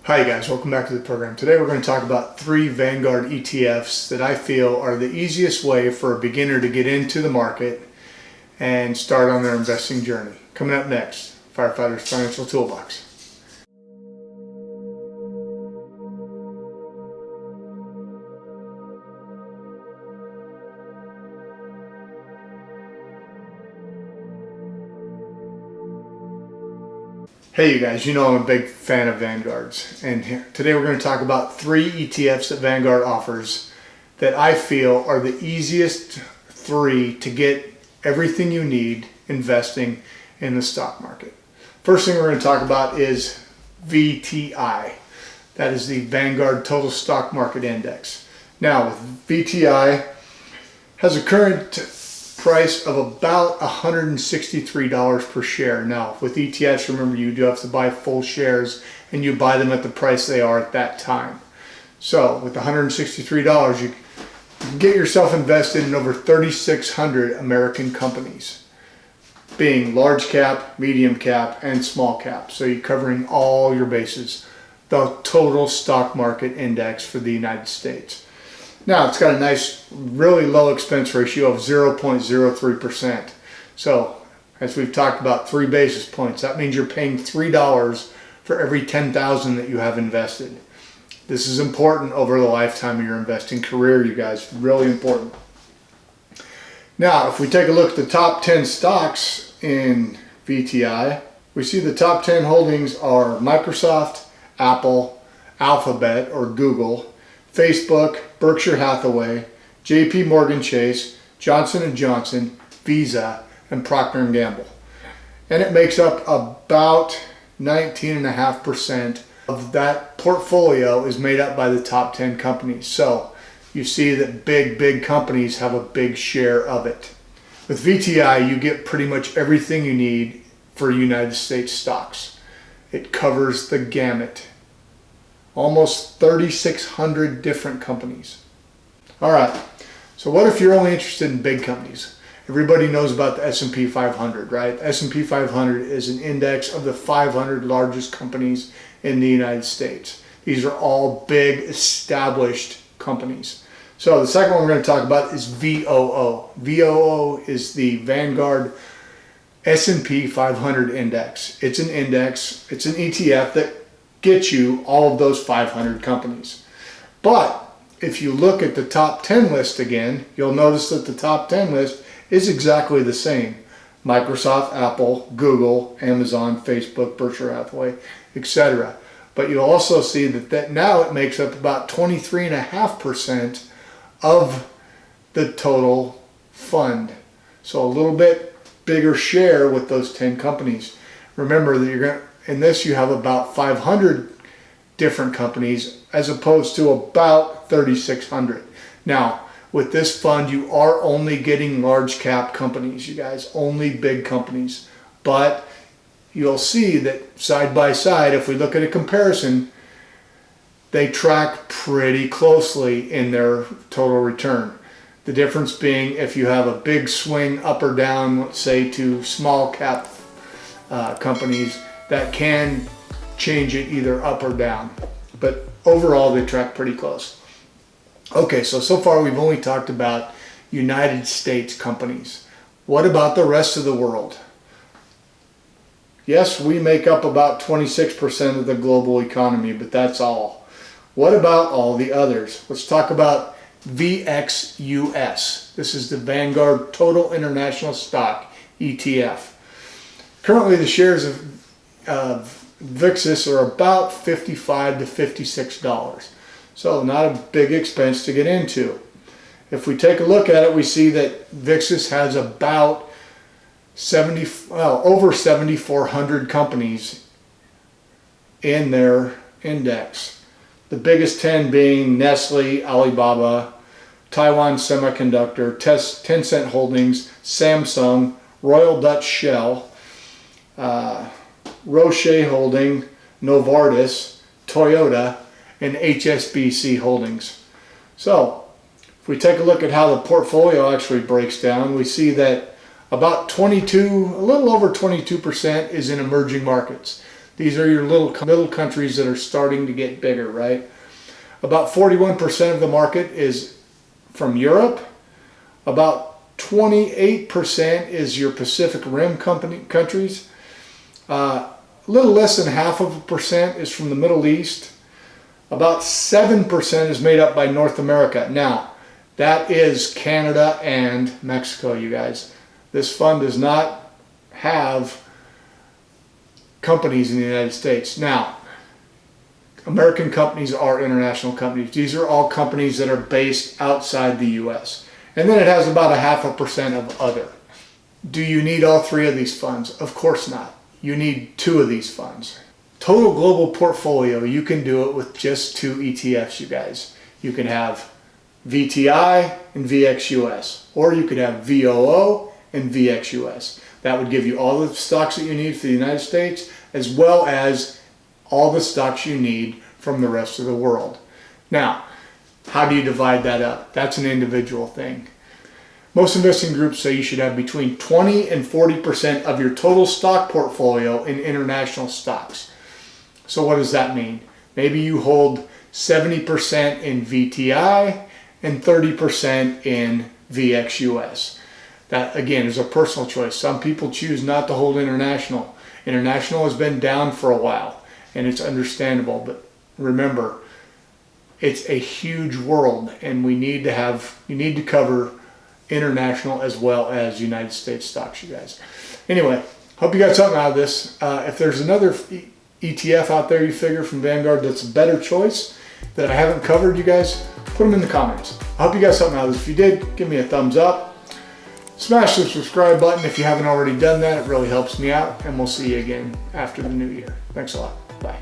Hi guys, welcome back to the program. Today we're going to talk about 3 Vanguard ETFs that I feel are the easiest way for a beginner to get into the market and start on their investing journey. Coming up next, Firefighter's Financial Toolbox. Hey you guys, you know I'm a big fan of Vanguards, and today we're going to talk about 3 ETFs that Vanguard offers that I feel are the easiest 3 to get everything you need investing in the stock market. First thing we're going to talk about is VTI. That is the Vanguard Total Stock Market Index. Now, VTI has a current price of about $163 per share. Now, with ETFs, remember you do have to buy full shares and you buy them at the price they are at that time. So with $163, you can get yourself invested in over 3,600 American companies, being large cap, medium cap, and small cap. So you're covering all your bases. The total stock market index for the United States. Now, it's got a nice, really low expense ratio of 0.03%. So, as we've talked about, 3 basis points. That means you're paying $3 for every $10,000 that you have invested. This is important over the lifetime of your investing career, you guys. Really important. Now, if we take a look at the top 10 stocks in VTI, we see the top 10 holdings are Microsoft, Apple, Alphabet or Google, Facebook, Berkshire Hathaway, JP Morgan Chase, Johnson & Johnson, Visa, and Procter & Gamble. And it makes up about 19.5% of that portfolio is made up by the top 10 companies. So you see that big companies have a big share of it. With VTI, you get pretty much everything you need for United States stocks. It covers the gamut. Almost 3,600 different companies. All right, so what if you're only interested in big companies? Everybody knows about the S&P 500, right? S&P 500 is an index of the 500 largest companies in the United States. These are all big, established companies. So the second one we're going to talk about is VOO. VOO is the Vanguard S&P 500 index. It's an index, it's an ETF that get you all of those 500 companies. But if you look at the top 10 list again, you'll notice that the top 10 list is exactly the same. Microsoft, Apple, Google, Amazon, Facebook, Berkshire Hathaway, etc. But you'll also see that now it makes up about 23.5% of the total fund. So a little bit bigger share with those 10 companies. Remember that you're going to in this, you have about 500 different companies as opposed to about 3,600. Now, with this fund, you are only getting large cap companies, you guys, only big companies. But you'll see that side by side, if we look at a comparison, they track pretty closely in their total return. The difference being if you have a big swing up or down, let's say to small cap companies, that can change it either up or down. But overall, they track pretty close. Okay, so far we've only talked about United States companies. What about the rest of the world? Yes, we make up about 26% of the global economy, but that's all. What about all the others? Let's talk about VXUS. This is the Vanguard Total International Stock ETF. Currently, the shares of VXUS are about $55 to $56. So not a big expense to get into. If we take a look at it, we see that VXUS has about over 7,400 companies in their index. The biggest 10 being Nestle, Alibaba, Taiwan Semiconductor, Tencent Holdings, Samsung, Royal Dutch Shell, Roche Holding, Novartis, Toyota, and HSBC Holdings. So, if we take a look at how the portfolio actually breaks down, we see that about a little over 22% is in emerging markets. These are your little countries that are starting to get bigger, right? About 41% of the market is from Europe. About 28% is your Pacific Rim countries. A little less than 0.5% is from the Middle East. About 7% is made up by North America. Now, that is Canada and Mexico, you guys. This fund does not have companies in the United States. Now, American companies are international companies. These are all companies that are based outside the US. And then it has about 0.5% of other. Do you need all three of these funds? Of course not. You need 2 of these funds. Total global portfolio, you can do it with just 2 ETFs, you guys. You can have VTI and VXUS, or you could have VOO and VXUS. That would give you all the stocks that you need for the United States, as well as all the stocks you need from the rest of the world. Now, how do you divide that up? That's an individual thing. Most investing groups say you should have between 20 and 40% of your total stock portfolio in international stocks. So what does that mean? Maybe you hold 70% in VTI and 30% in VXUS. That, again, is a personal choice. Some people choose not to hold international. International has been down for a while, and it's understandable. But remember, it's a huge world, and you need to cover international as well as United States stocks, you guys. Anyway, hope you got something out of this. If there's another ETF out there you figure from Vanguard that's a better choice that I haven't covered, you guys, put them in the comments. I hope you got something out of this. If you did, give me a thumbs up. Smash the subscribe button if you haven't already done that. It really helps me out, and we'll see you again after the new year. Thanks a lot. Bye.